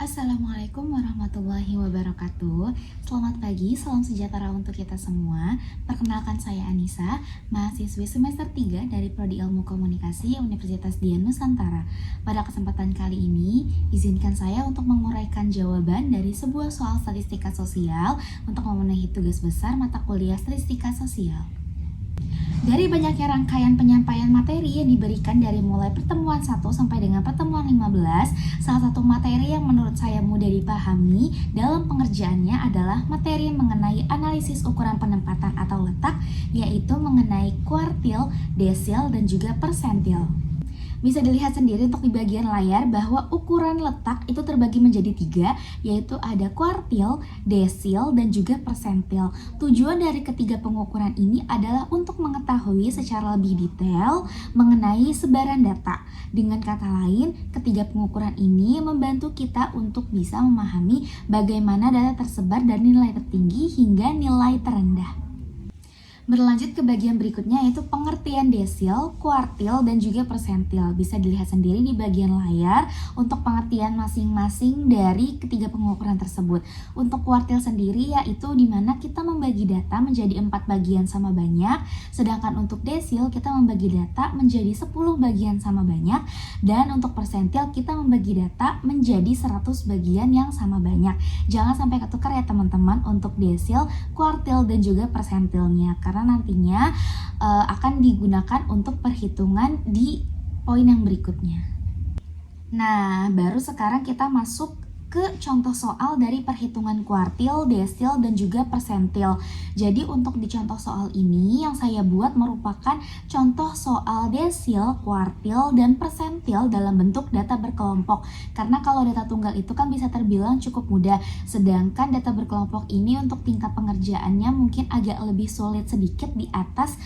Assalamualaikum warahmatullahi wabarakatuh. Selamat pagi, salam sejahtera untuk kita semua. Perkenalkan saya Anissa, mahasiswi semester 3 dari Prodi Ilmu Komunikasi Universitas Dian Nusantara. Pada kesempatan kali ini, izinkan saya untuk menguraikan jawaban dari sebuah soal statistika sosial untuk memenuhi tugas besar mata kuliah statistika sosial. Dari banyaknya rangkaian penyampaian materi yang diberikan dari mulai pertemuan 1 sampai dengan pertemuan 15, salah satu materi yang menurut saya mudah dipahami dalam pengerjaannya adalah materi mengenai analisis ukuran penempatan atau letak, yaitu mengenai kuartil, desil, dan juga persentil. Bisa dilihat sendiri untuk di bagian layar bahwa ukuran letak itu terbagi menjadi 3, yaitu ada kuartil, desil, dan juga persentil. Tujuan dari ketiga pengukuran ini adalah untuk mengetahui secara lebih detail mengenai sebaran data. Dengan kata lain, ketiga pengukuran ini membantu kita untuk bisa memahami bagaimana data tersebar dari nilai tertinggi hingga nilai terendah. Berlanjut ke bagian berikutnya yaitu pengertian desil, kuartil, dan juga persentil. Bisa dilihat sendiri di bagian layar untuk pengertian masing-masing dari ketiga pengukuran tersebut. Untuk kuartil sendiri yaitu dimana kita membagi data menjadi 4 bagian sama banyak, sedangkan untuk desil kita membagi data menjadi 10 bagian sama banyak, dan untuk persentil kita membagi data menjadi 100 bagian yang sama banyak. Jangan sampai ketukar ya teman-teman untuk desil, kuartil, dan juga persentilnya, karena nantinya akan digunakan untuk perhitungan di poin yang berikutnya. Nah, baru sekarang kita masuk ke contoh soal dari perhitungan kuartil, desil, dan juga persentil. Jadi untuk di contoh soal ini yang saya buat merupakan contoh soal desil, kuartil, dan persentil dalam bentuk data berkelompok. Karena kalau data tunggal itu kan bisa terbilang cukup mudah, sedangkan data berkelompok ini untuk tingkat pengerjaannya mungkin agak lebih sulit sedikit di atas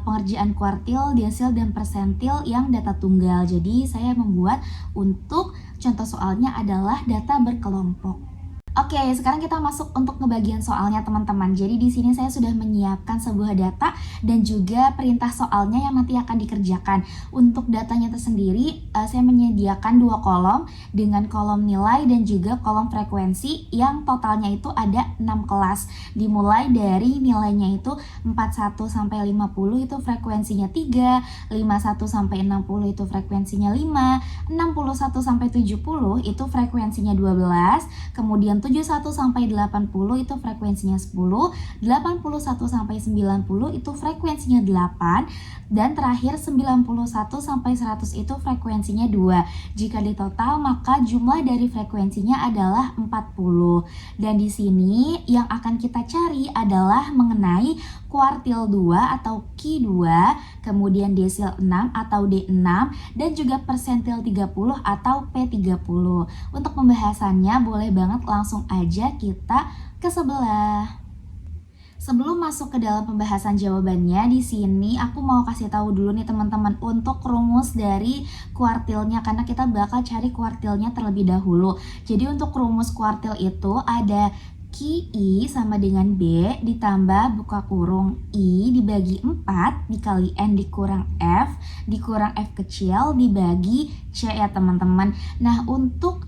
pengerjaan kuartil, desil, dan persentil yang data tunggal. Jadi saya membuat untuk contoh soalnya adalah data berkelompok. Oke, sekarang kita masuk untuk ngebagian soalnya teman-teman. Jadi di sini saya sudah menyiapkan sebuah data dan juga perintah soalnya yang nanti akan dikerjakan. Untuk datanya tersendiri, saya menyediakan 2 kolom dengan kolom nilai dan juga kolom frekuensi yang totalnya itu ada 6 kelas. Dimulai dari nilainya itu 41 sampai 50 itu frekuensinya 3, 51 sampai 60 itu frekuensinya 5, 61 sampai 70 itu frekuensinya 12, kemudian 71 sampai 80 itu frekuensinya 10, 81 sampai 90 itu frekuensinya 8, dan terakhir 91 sampai 100 itu frekuensinya 2. Jika ditotal maka jumlah dari frekuensinya adalah 40. Dan di sini yang akan kita cari adalah mengenai kuartil 2 atau Q2, kemudian desil 6 atau D6, dan juga persentil 30 atau P30. Untuk pembahasannya boleh banget langsung aja kita ke sebelah. Sebelum masuk ke dalam pembahasan jawabannya, di sini aku mau kasih tahu dulu nih teman-teman untuk rumus dari kuartilnya, karena kita bakal cari kuartilnya terlebih dahulu. Jadi untuk rumus kuartil itu ada QI sama dengan B ditambah buka kurung I dibagi 4 dikali N dikurang F dikurang F kecil dibagi C ya teman-teman. Nah, untuk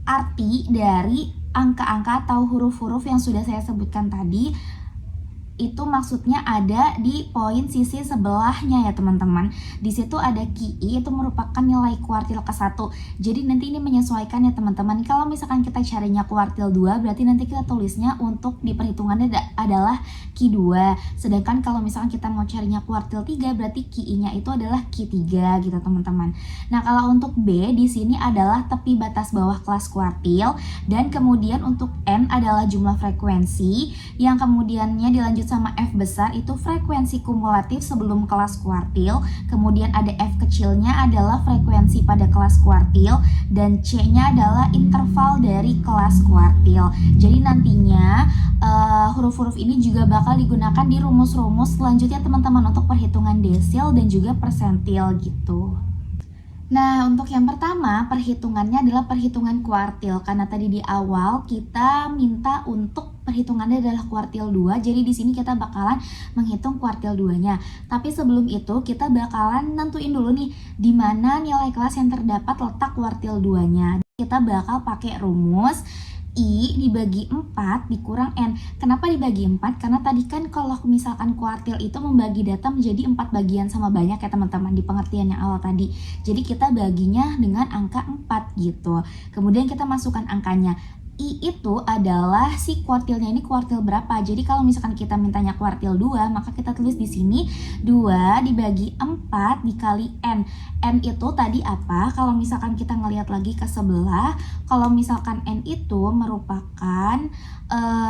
arti dari angka-angka atau huruf-huruf yang sudah saya sebutkan tadi itu maksudnya ada di poin sisi sebelahnya ya teman-teman. Di situ ada QI, itu merupakan nilai kuartil ke-1. Jadi nanti ini menyesuaikan ya teman-teman. Kalau misalkan kita carinya kuartil 2, berarti nanti kita tulisnya untuk di perhitungannya adalah Q2. Sedangkan kalau misalkan kita mau carinya kuartil 3, berarti QI-nya itu adalah Q3 gitu teman-teman. Nah, kalau untuk B di sini adalah tepi batas bawah kelas kuartil, dan kemudian untuk N adalah jumlah frekuensi, yang kemudiannya dilanjut sama F besar itu frekuensi kumulatif sebelum kelas kuartil, kemudian ada F kecilnya adalah frekuensi pada kelas kuartil, dan C-nya adalah interval dari kelas kuartil. Jadi nantinya huruf-huruf ini juga bakal digunakan di rumus-rumus selanjutnya teman-teman untuk perhitungan desil dan juga persentil gitu. Nah, untuk yang pertama, perhitungannya adalah perhitungan kuartil. Karena tadi di awal kita minta untuk perhitungannya adalah kuartil 2. Jadi di sini kita bakalan menghitung kuartil 2-nya. Tapi sebelum itu kita bakalan nentuin dulu nih di mana nilai kelas yang terdapat letak kuartil 2-nya. kita bakal pakai rumus I dibagi 4 dikurang N. Kenapa dibagi 4? Karena tadi kan kalau misalkan kuartil itu membagi data menjadi 4 bagian sama banyak ya teman-teman, di pengertian yang awal tadi. Jadi kita baginya dengan angka 4 gitu. Kemudian kita masukkan angkanya. I itu adalah si kuartilnya ini kuartil berapa. Jadi kalau misalkan kita mintanya kuartil 2, maka kita tulis di sini 2 dibagi 4 dikali N. N itu tadi apa? Kalau misalkan kita ngelihat lagi ke sebelah, kalau misalkan N itu merupakan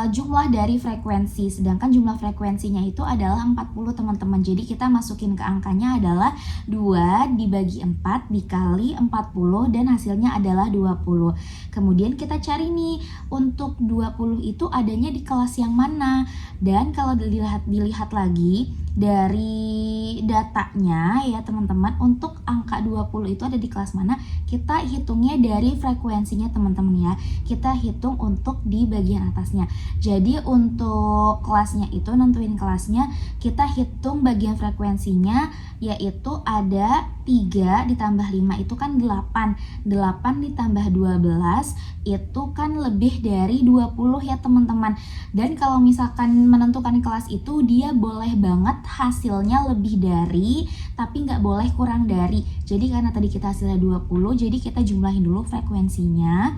jumlah dari frekuensi, sedangkan jumlah frekuensinya itu adalah 40 teman-teman. Jadi kita masukin ke angkanya adalah 2 dibagi 4 dikali 40 dan hasilnya adalah 20. Kemudian kita cari nih untuk 20 itu adanya di kelas yang mana. Dan kalau dilihat lagi dari datanya ya teman-teman, untuk angka 20 itu ada di kelas mana, kita hitungnya dari frekuensinya teman-teman ya. Kita hitung untuk di bagian atasnya. Jadi untuk kelasnya itu, nentuin kelasnya, kita hitung bagian frekuensinya, yaitu ada 3 ditambah 5 itu kan 8. 8 ditambah 12 itu kan lebih dari 20 ya teman-teman. Dan kalau misalkan menentukan kelas itu, dia boleh banget hasilnya lebih dari, tapi nggak boleh kurang dari. Jadi karena tadi kita hasilnya 20, jadi kita jumlahin dulu frekuensinya.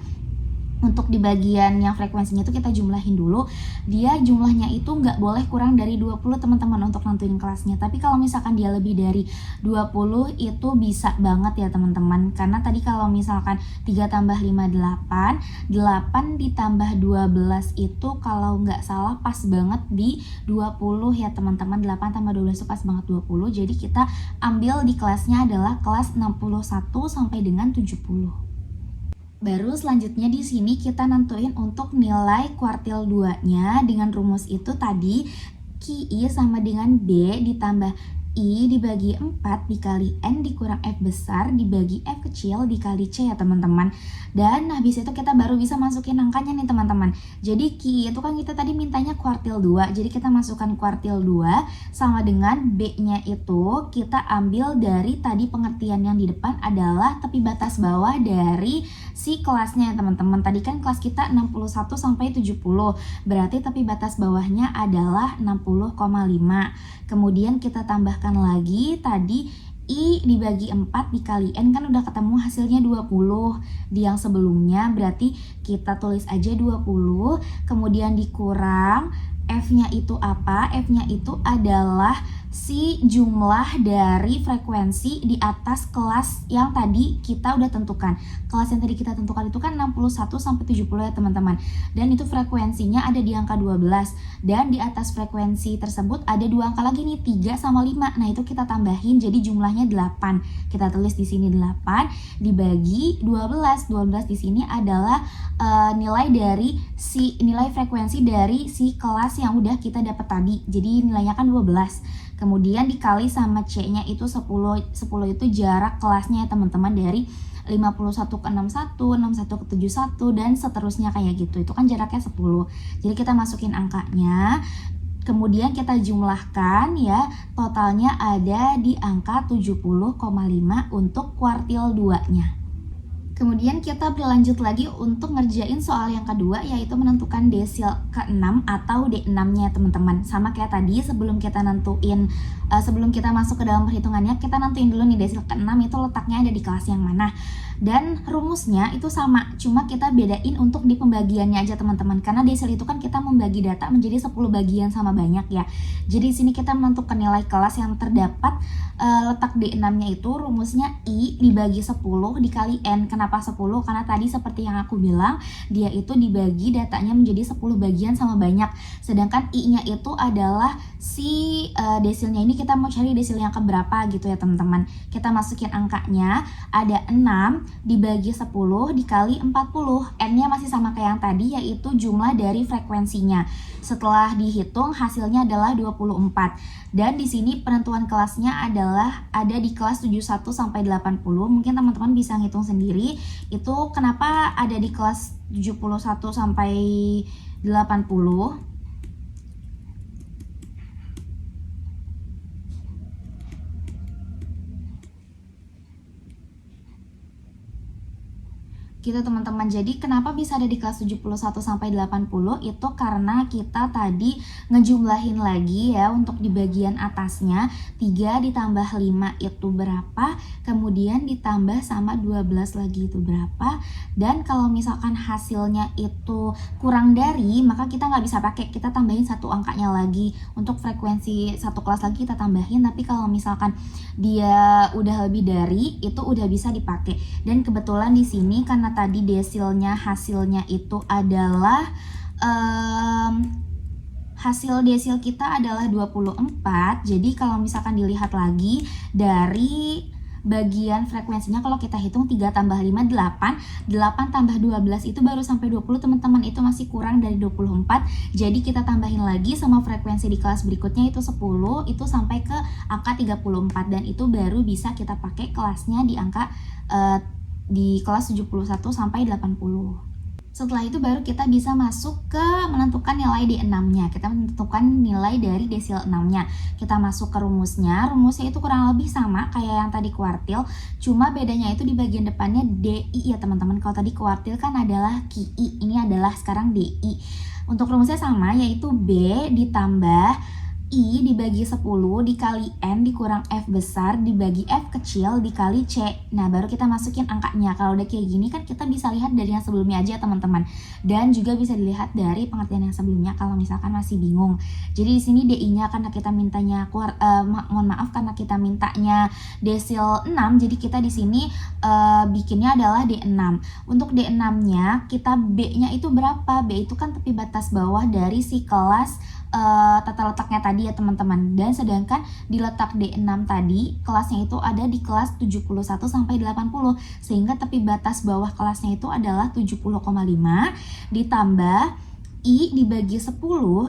Untuk di bagian yang frekuensinya itu kita jumlahin dulu, dia jumlahnya itu nggak boleh kurang dari 20 teman-teman untuk nentuin kelasnya. Tapi kalau misalkan dia lebih dari 20 itu bisa banget ya teman-teman, karena tadi kalau misalkan 3 tambah 5 8, 8 ditambah 12 itu kalau nggak salah pas banget di 20 ya teman-teman. 8 tambah 12 itu pas banget 20, jadi kita ambil di kelasnya adalah kelas 61 sampai dengan 70. Baru selanjutnya di sini kita nentuin untuk nilai kuartil 2-nya dengan rumus itu tadi, QI sama dengan B ditambah I dibagi 4 dikali N dikurang F besar dibagi F kecil dikali C ya teman-teman. Dan habis itu kita baru bisa masukin angkanya nih teman-teman. Jadi QI itu kan kita tadi mintanya kuartil 2, jadi kita masukkan kuartil 2 sama dengan B-nya itu kita ambil dari tadi pengertian yang di depan adalah tepi batas bawah dari si kelasnya ya teman-teman. Tadi kan kelas kita 61 sampai 70, berarti tepi batas bawahnya adalah 60,5. Kemudian kita tambahkan lagi tadi I dibagi 4 dikali N kan udah ketemu hasilnya 20 di yang sebelumnya, berarti kita tulis aja 20, kemudian dikurang F-nya itu apa? F-nya itu adalah si jumlah dari frekuensi di atas kelas yang tadi kita udah tentukan. Kelas yang tadi kita tentukan itu kan 61 sampai 70 ya teman-teman. Dan itu frekuensinya ada di angka 12. Dan di atas frekuensi tersebut ada 2 angka lagi nih, 3 sama 5. Nah, itu kita tambahin jadi jumlahnya 8. Kita tulis di sini 8 dibagi 12. 12 di sini adalah nilai dari nilai frekuensi dari si kelas yang udah kita dapat tadi. Jadi nilainya kan 12. Kemudian dikali sama C-nya itu 10. 10 itu jarak kelasnya ya teman-teman, dari 51 ke 61, 61 ke 71 dan seterusnya kayak gitu. Itu kan jaraknya 10. Jadi kita masukin angkanya. Kemudian kita jumlahkan ya, totalnya ada di angka 70,5 untuk kuartil 2-nya. Kemudian kita berlanjut lagi untuk ngerjain soal yang kedua, yaitu menentukan desil ke-6 atau D6-nya teman-teman. Sama kayak tadi, sebelum kita masuk ke dalam perhitungannya, kita nentuin dulu nih desil ke-6 itu letaknya ada di kelas yang mana. Dan rumusnya itu sama, cuma kita bedain untuk di pembagiannya aja teman-teman. Karena desil itu kan kita membagi data menjadi 10 bagian sama banyak ya. Jadi di sini kita menentukan nilai kelas yang terdapat letak D6-nya itu rumusnya I dibagi 10 dikali N. Kenapa 10? Karena tadi seperti yang aku bilang, dia itu dibagi datanya menjadi 10 bagian sama banyak. Sedangkan I-nya itu adalah si desilnya ini, kita mau cari desil yang keberapa gitu ya teman-teman. Kita masukin angkanya, ada 6 dibagi 10 dikali 40. N-nya masih sama kayak yang tadi, yaitu jumlah dari frekuensinya. Setelah dihitung hasilnya adalah 24. Dan di sini penentuan kelasnya adalah ada di kelas 71 sampai 80. Mungkin teman-teman bisa ngitung sendiri itu kenapa ada di kelas 71 sampai 80. Gitu teman-teman. Jadi kenapa bisa ada di kelas 71 sampai 80 itu karena kita tadi ngejumlahin lagi ya untuk di bagian atasnya 3 ditambah 5 itu berapa, kemudian ditambah sama 12 lagi itu berapa, dan kalau misalkan hasilnya itu kurang dari, maka kita nggak bisa pakai, kita tambahin satu angkanya lagi. Untuk frekuensi satu kelas lagi kita tambahin, tapi kalau misalkan dia udah lebih dari itu udah bisa dipakai. Dan kebetulan di sini karena tadi desilnya hasilnya itu adalah hasil desil kita adalah 24. Jadi kalau misalkan dilihat lagi dari bagian frekuensinya, kalau kita hitung 3 tambah 5 8, 8 tambah 12 itu baru sampai 20 teman-teman, itu masih kurang dari 24. Jadi kita tambahin lagi sama frekuensi di kelas berikutnya itu 10, itu sampai ke angka 34, dan itu baru bisa kita pakai kelasnya di angka di kelas 71 sampai 80. Setelah itu baru kita bisa masuk ke menentukan nilai D6-nya. Kita menentukan nilai dari desil 6-nya. Kita masuk ke rumusnya. Rumusnya itu kurang lebih sama kayak yang tadi kuartil, cuma bedanya itu di bagian depannya DI ya teman-teman. Kalau tadi kuartil kan adalah KI, ini adalah sekarang DI. Untuk rumusnya sama, yaitu B ditambah I dibagi 10 dikali N dikurang F besar dibagi F kecil dikali C. Nah, baru kita masukin angkanya. Kalau udah kayak gini kan kita bisa lihat dari yang sebelumnya aja teman-teman. Dan juga bisa dilihat dari pengertian yang sebelumnya kalau misalkan masih bingung. Jadi di sini DI-nya karena kita mintanya karena kita mintanya desil 6, jadi kita di sini bikinnya adalah D6. Untuk D6-nya kita B-nya itu berapa? B itu kan tepi batas bawah dari si kelas tata letaknya tadi ya teman-teman. Dan sedangkan di letak D6 tadi kelasnya itu ada di kelas 71 sampai 80, sehingga tepi batas bawah kelasnya itu adalah 70,5 ditambah I dibagi 10,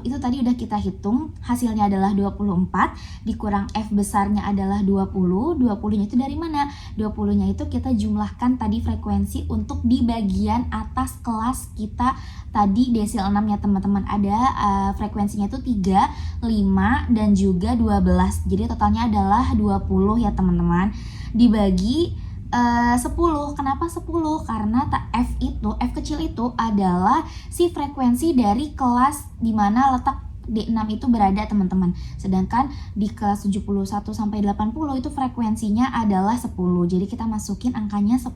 itu tadi udah kita hitung, hasilnya adalah 24, dikurang F besarnya adalah 20, 20-nya itu dari mana? 20-nya itu kita jumlahkan tadi frekuensi untuk di bagian atas kelas kita tadi desil 6 ya teman-teman. Ada frekuensinya itu 3, 5, dan juga 12, jadi totalnya adalah 20 ya teman-teman. Dibagi 10. Kenapa 10? Karena F kecil itu adalah si frekuensi dari kelas di mana letak D6 itu berada teman-teman. Sedangkan di kelas 71 sampai 80 itu frekuensinya adalah 10. Jadi kita masukin angkanya 10,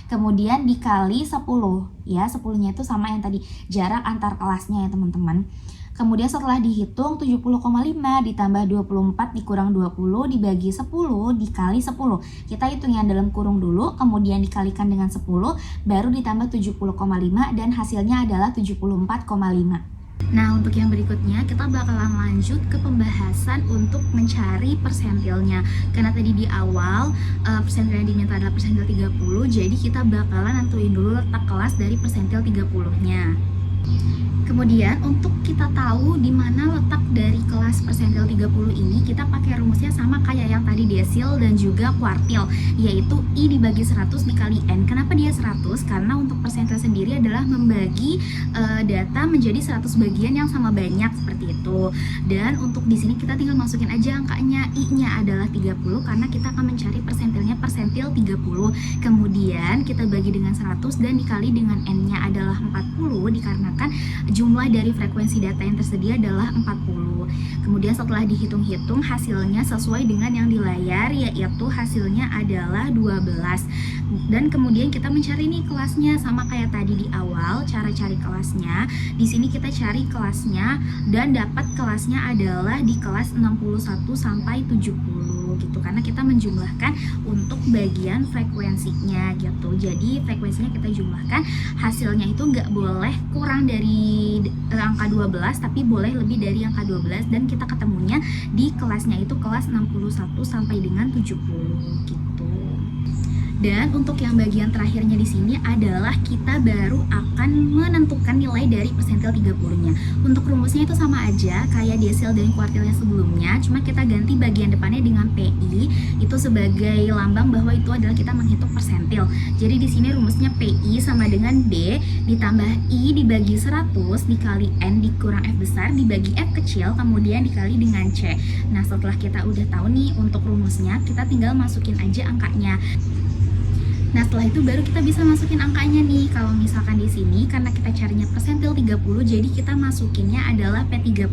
kemudian dikali 10 ya. 10-nya itu sama yang tadi, jarak antar kelasnya ya teman-teman. Kemudian setelah dihitung 70,5 ditambah 24 dikurang 20 dibagi 10 dikali 10. Kita hitung yang dalam kurung dulu, kemudian dikalikan dengan 10, baru ditambah 70,5 dan hasilnya adalah 74,5. Nah, untuk yang berikutnya kita bakalan lanjut ke pembahasan untuk mencari persentilnya. Karena tadi di awal persentil yang diminta adalah persentil 30, jadi kita bakalan nentuin dulu letak kelas dari persentil 30-nya. Kemudian untuk kita tahu di mana letak dari kelas persentil 30 ini, kita pakai rumusnya sama kayak yang tadi desil dan juga kuartil, yaitu I dibagi 100 dikali N. Kenapa dia 100? Karena untuk persentil sendiri adalah membagi data menjadi 100 bagian yang sama banyak seperti itu. Dan untuk di sini kita tinggal masukin aja angkanya. I-nya adalah 30 karena kita akan mencari persentilnya persentil 30. Kemudian kita bagi dengan 100 dan dikali dengan N-nya adalah 40 dikarenakan jumlah dari frekuensi data yang tersedia adalah 40. Kemudian setelah dihitung-hitung hasilnya sesuai dengan yang di layar, yaitu hasilnya adalah 12. Dan kemudian kita mencari nih kelasnya sama kayak tadi di awal, cara cari kelasnya. Di sini kita cari kelasnya dan dapat kelasnya adalah di kelas 61 sampai 70 gitu, karena kita menjumlahkan untuk bagian frekuensinya gitu. Jadi frekuensinya kita jumlahkan, hasilnya itu nggak boleh kurang dari angka 12 tapi boleh lebih dari angka 12, dan kita ketemunya di kelasnya itu kelas 61 sampai dengan 70 gitu. Dan untuk yang bagian terakhirnya di sini adalah kita baru akan menentukan nilai dari persentil 30-nya. Untuk rumusnya itu sama aja kayak desil dan kuartilnya sebelumnya, cuma kita ganti bagian depannya dengan PI itu sebagai lambang bahwa itu adalah kita menghitung persentil. Jadi di sini rumusnya PI sama dengan B ditambah I dibagi 100 dikali N dikurang F besar dibagi F kecil kemudian dikali dengan C. Nah, setelah kita udah tahu nih untuk rumusnya, kita tinggal masukin aja angkanya. Nah, setelah itu baru kita bisa masukin angkanya nih. Kalau misalkan di sini karena kita carinya persentil 30, jadi kita masukinnya adalah P30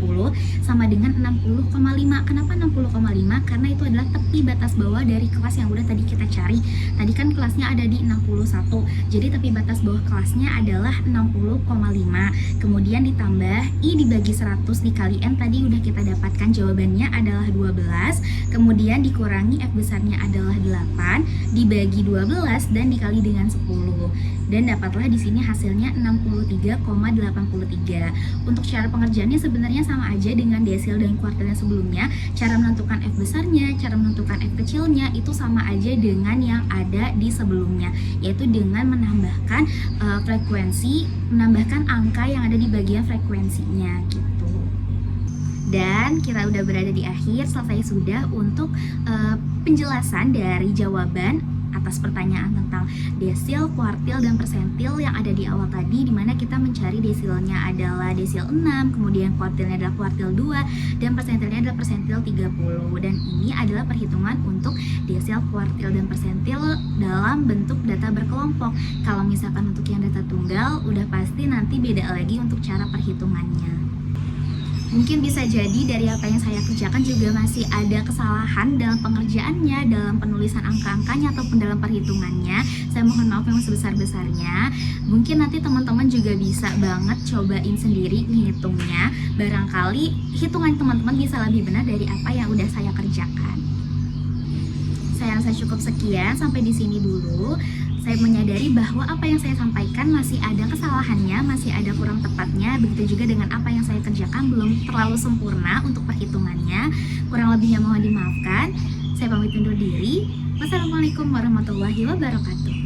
sama dengan 60,5. Kenapa 60,5? Karena itu adalah tepi batas bawah dari kelas yang udah tadi kita cari. Tadi kan kelasnya ada di 61. Jadi tepi batas bawah kelasnya adalah 60,5. Kemudian ditambah I dibagi 100 dikali N, tadi udah kita dapatkan jawabannya adalah 12. Kemudian dikurangi F besarnya adalah 8 dibagi 12 dan dikali dengan 10, dan dapatlah di sini hasilnya 63,83. Untuk cara pengerjaannya sebenarnya sama aja dengan desil dan kuartilnya sebelumnya. Cara menentukan F besarnya, cara menentukan F kecilnya itu sama aja dengan yang ada di sebelumnya, yaitu dengan menambahkan menambahkan angka yang ada di bagian frekuensinya gitu. Dan kita udah berada di akhir, selesai sudah untuk penjelasan dari jawaban atas pertanyaan tentang desil, kuartil, dan persentil yang ada di awal tadi, dimana kita mencari desilnya adalah desil 6, kemudian kuartilnya adalah kuartil 2, dan persentilnya adalah persentil 30. Dan ini adalah perhitungan untuk desil, kuartil, dan persentil dalam bentuk data berkelompok. Kalau misalkan untuk yang data tunggal, udah pasti nanti beda lagi untuk cara perhitungannya. Mungkin bisa jadi dari apa yang saya kerjakan juga masih ada kesalahan dalam pengerjaannya, dalam penulisan angka-angkanya ataupun dalam perhitungannya. Saya mohon maaf yang sebesar-besarnya. Mungkin nanti teman-teman juga bisa banget cobain sendiri ngitungnya. Barangkali hitungan teman-teman bisa lebih benar dari apa yang udah saya kerjakan. Saya rasa cukup sekian, sampai di sini dulu. Saya menyadari bahwa apa yang saya sampaikan masih ada kesalahannya, masih ada kurang tepatnya. Begitu juga dengan apa yang saya kerjakan belum terlalu sempurna untuk perhitungannya. Kurang lebihnya mohon dimaafkan. Saya pamit undur diri. Wassalamualaikum warahmatullahi wabarakatuh.